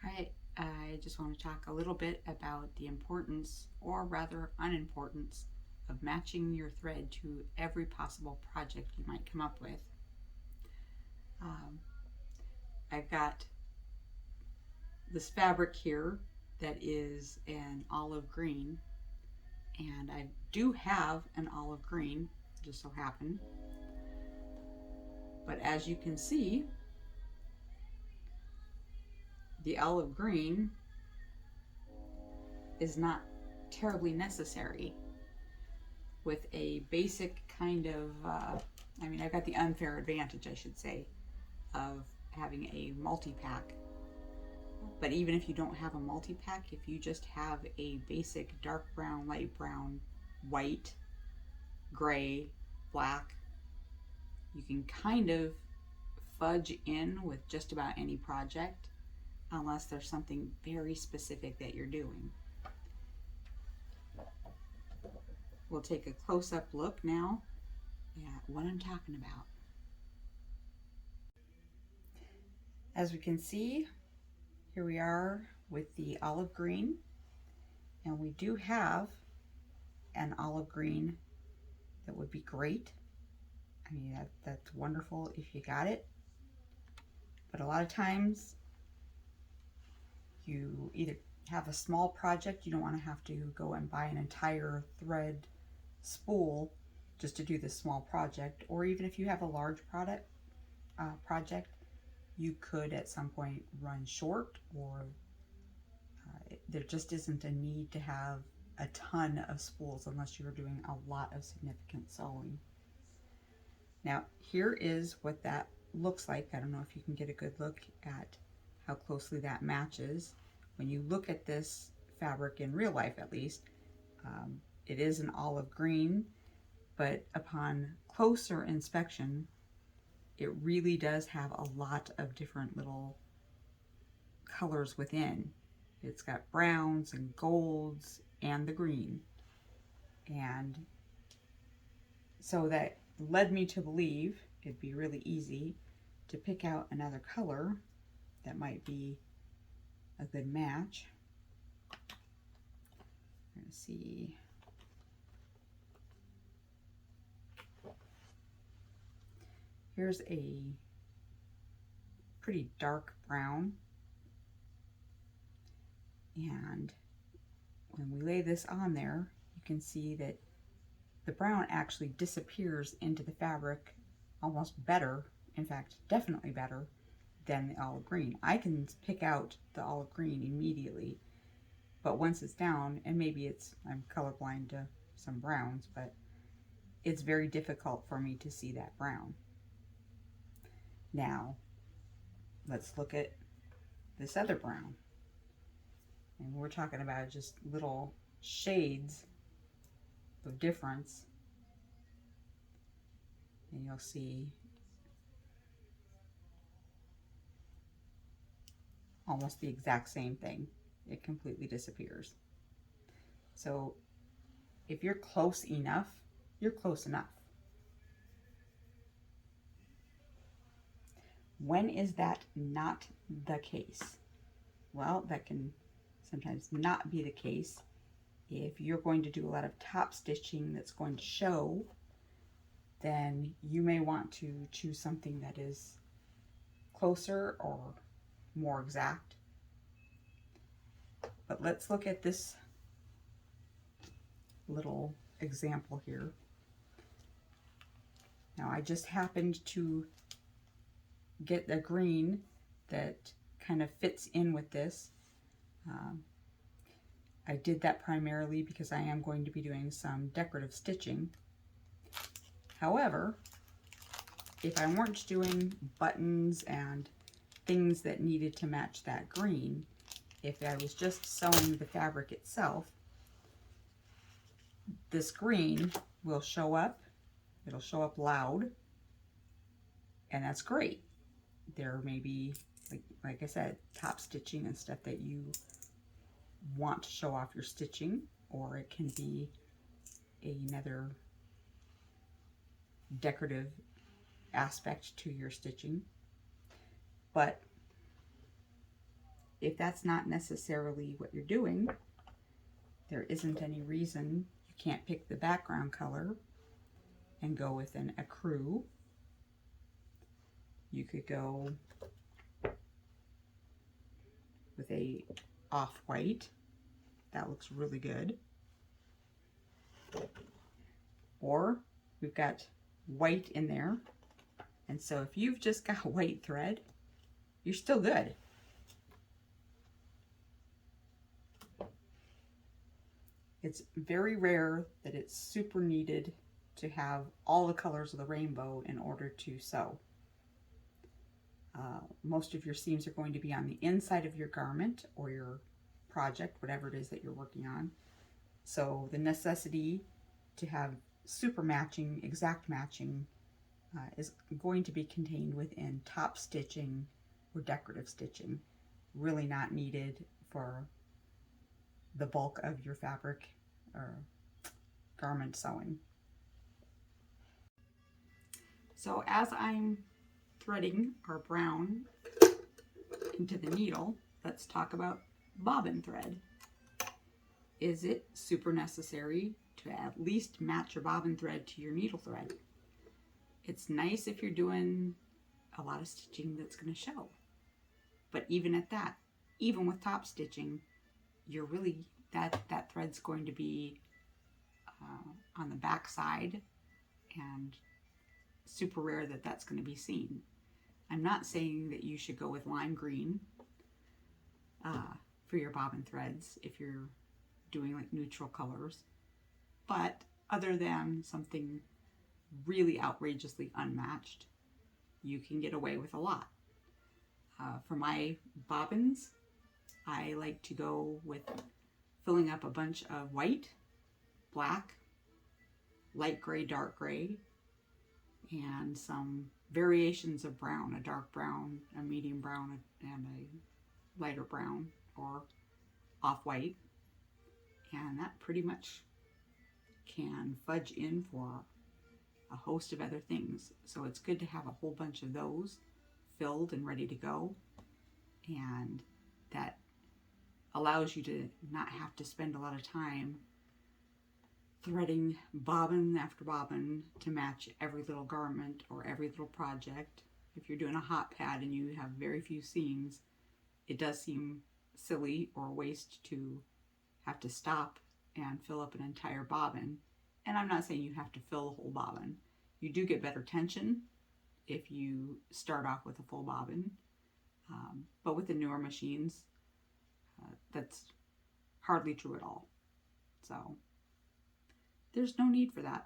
Alright, I just want to talk a little bit about the importance, or rather unimportance, of matching your thread to every possible project you might come up with. Um, I've got this fabric here that is an olive green, and I do have an olive green, just so happen. But as you can see, the olive green is not terribly necessary. With a basic kind of, I've got the unfair advantage, I should say, of having a multi-pack. But even if you don't have a multi-pack, if you just have a basic dark brown, light brown, white, gray, black, you can kind of fudge in with just about any project, unless there's something very specific that you're doing. We'll take a close-up look now at what I'm talking about. As we can see, here we are with the olive green, and we do have an olive green that would be great. I mean, that's wonderful if you got it, but a lot of times you either have a small project, you don't want to have to go and buy an entire thread spool just to do this small project, or even if you have a large project, you could at some point run short, or there just isn't a need to have a ton of spools unless you're doing a lot of significant sewing. Now here is what that looks like. I don't know if you can get a good look at how closely that matches. When you look at this fabric in real life, at least, it is an olive green, but upon closer inspection, it really does have a lot of different little colors within. It's got browns and golds and the green. And so that led me to believe it'd be really easy to pick out another color that might be a good match. We're going to see. Here's a pretty dark brown, and when we lay this on there, you can see that the brown actually disappears into the fabric almost better, in fact definitely better, than the olive green. I can pick out the olive green immediately, but once it's down, and maybe I'm colorblind to some browns, but it's very difficult for me to see that brown. Now, let's look at this other brown. And we're talking about just little shades of difference. And you'll see almost the exact same thing. It completely disappears. So if you're close enough, you're close enough. When is that not the case? Well, that can sometimes not be the case if you're going to do a lot of top stitching that's going to show. Then you may want to choose something that is closer or more exact. But let's look at this little example here. Now I just happened to get a green that kind of fits in with this. I did that primarily because I am going to be doing some decorative stitching. However, if I weren't doing buttons and things that needed to match that green, if I was just sewing the fabric itself, this green will show up. It'll show up loud, and that's great. There may be, like I said, top stitching and stuff that you want to show off your stitching, or it can be another decorative aspect to your stitching. But If that's not necessarily what you're doing, there isn't any reason you can't pick the background color and go with an ecru. You could go with a off-white. That looks really good. Or we've got white in there. And so if you've just got white thread, you're still good. It's very rare that it's super needed to have all the colors of the rainbow in order to sew. Most of your seams are going to be on the inside of your garment or your project, whatever it is that you're working on. So the necessity to have super matching, exact matching is going to be contained within top stitching or decorative stitching. Really not needed for the bulk of your fabric or garment sewing. So as I'm threading our brown into the needle, let's talk about bobbin thread. Is it super necessary to at least match your bobbin thread to your needle thread? It's nice if you're doing a lot of stitching that's going to show. But even at that, even with top stitching, you're really, that thread's going to be on the back side, and super rare that that's going to be seen. I'm not saying that you should go with lime green for your bobbin threads if you're doing like neutral colors, but other than something really outrageously unmatched, you can get away with a lot. For my bobbins, I like to go with filling up a bunch of white, black, light gray, dark gray, and some variations of brown, a dark brown, a medium brown, and a lighter brown or off-white. And that pretty much can fudge in for a host of other things. So it's good to have a whole bunch of those filled and ready to go. And that allows you to not have to spend a lot of time threading bobbin after bobbin to match every little garment or every little project. If you're doing a hot pad and you have very few seams, it does seem silly or a waste to have to stop and fill up an entire bobbin. And I'm not saying you have to fill the whole bobbin. You do get better tension if you start off with a full bobbin. But with the newer machines, that's hardly true at all. So there's no need for that.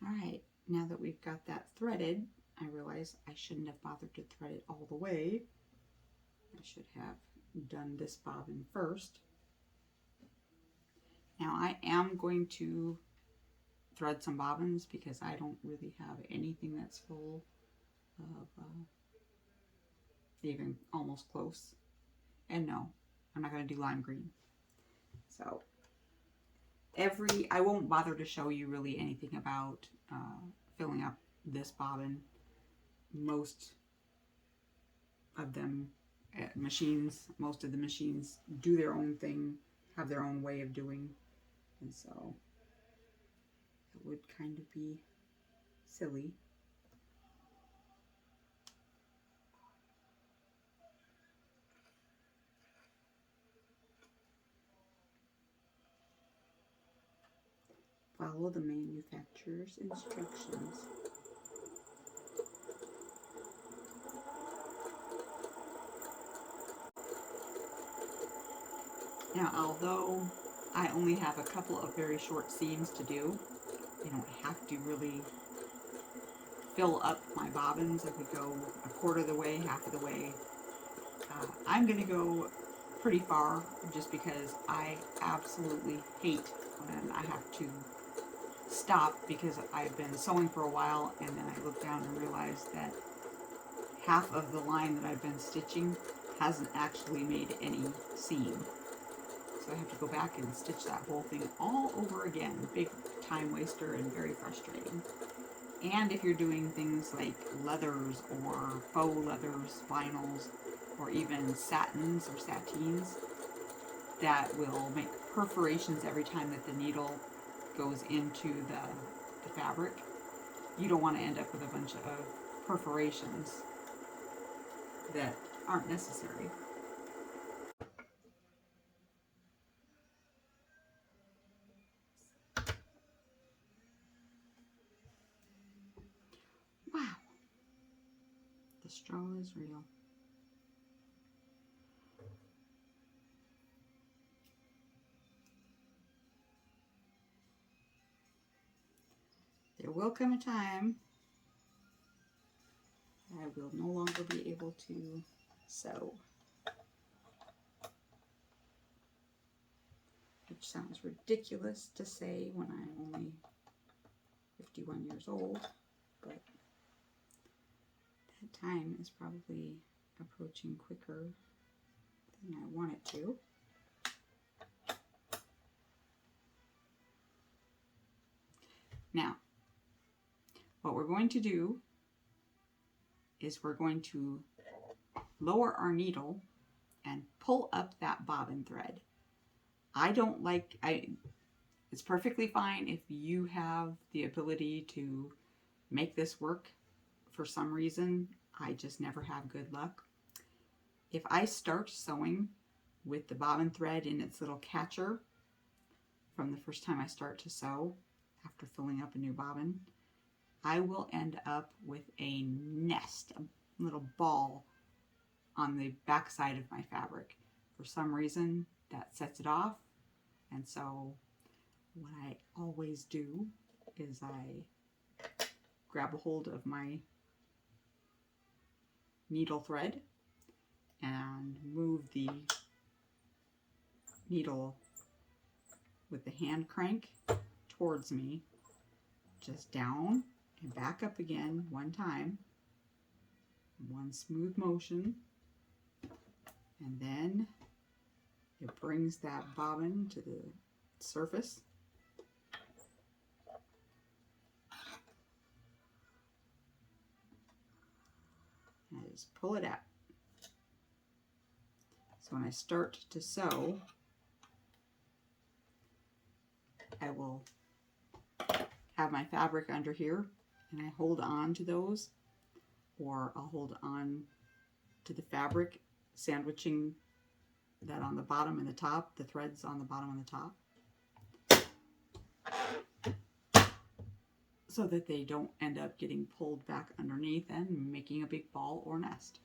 All right, now that we've got that threaded, I realize I shouldn't have bothered to thread it all the way. I should have done this bobbin first. Now I am going to thread some bobbins because I don't really have anything that's full of even almost close. And no, I'm not going to do lime green. So I won't bother to show you really anything about filling up this bobbin. Most of them most of the machines do their own thing, have their own way of doing, and so it would kind of be silly. Follow the manufacturer's instructions. Now, although I only have a couple of very short seams to do, I don't have to really fill up my bobbins. I could go a quarter of the way, half of the way. I'm going to go pretty far just because I absolutely hate when I have to stop because I've been sewing for a while and then I look down and realize that half of the line that I've been stitching hasn't actually made any seam. So I have to go back and stitch that whole thing all over again. Big time waster and very frustrating. And if you're doing things like leathers or faux leathers, vinyls, or even satins or satines, that will make perforations every time that the needle goes into the fabric. You don't want to end up with a bunch of perforations that aren't necessary. Wow, the straw is real. There will come a time I will no longer be able to sew. Which sounds ridiculous to say when I'm only 51 years old, but that time is probably approaching quicker than I want it to. Now, what we're going to do is we're going to lower our needle and pull up that bobbin thread. It's perfectly fine if you have the ability to make this work. For some reason, I just never have good luck. If I start sewing with the bobbin thread in its little catcher from the first time I start to sew after filling up a new bobbin, I will end up with a nest, a little ball on the back side of my fabric. For some reason, that sets it off, and so what I always do is I grab a hold of my needle thread and move the needle with the hand crank towards me, just down and back up again one time, one smooth motion, and then it brings that bobbin to the surface. And I just pull it out. So when I start to sew, I will have my fabric under here and I hold on to those, or I'll hold on to the fabric, sandwiching that on the bottom and the top, the threads on the bottom and the top, so that they don't end up getting pulled back underneath and making a big ball or nest.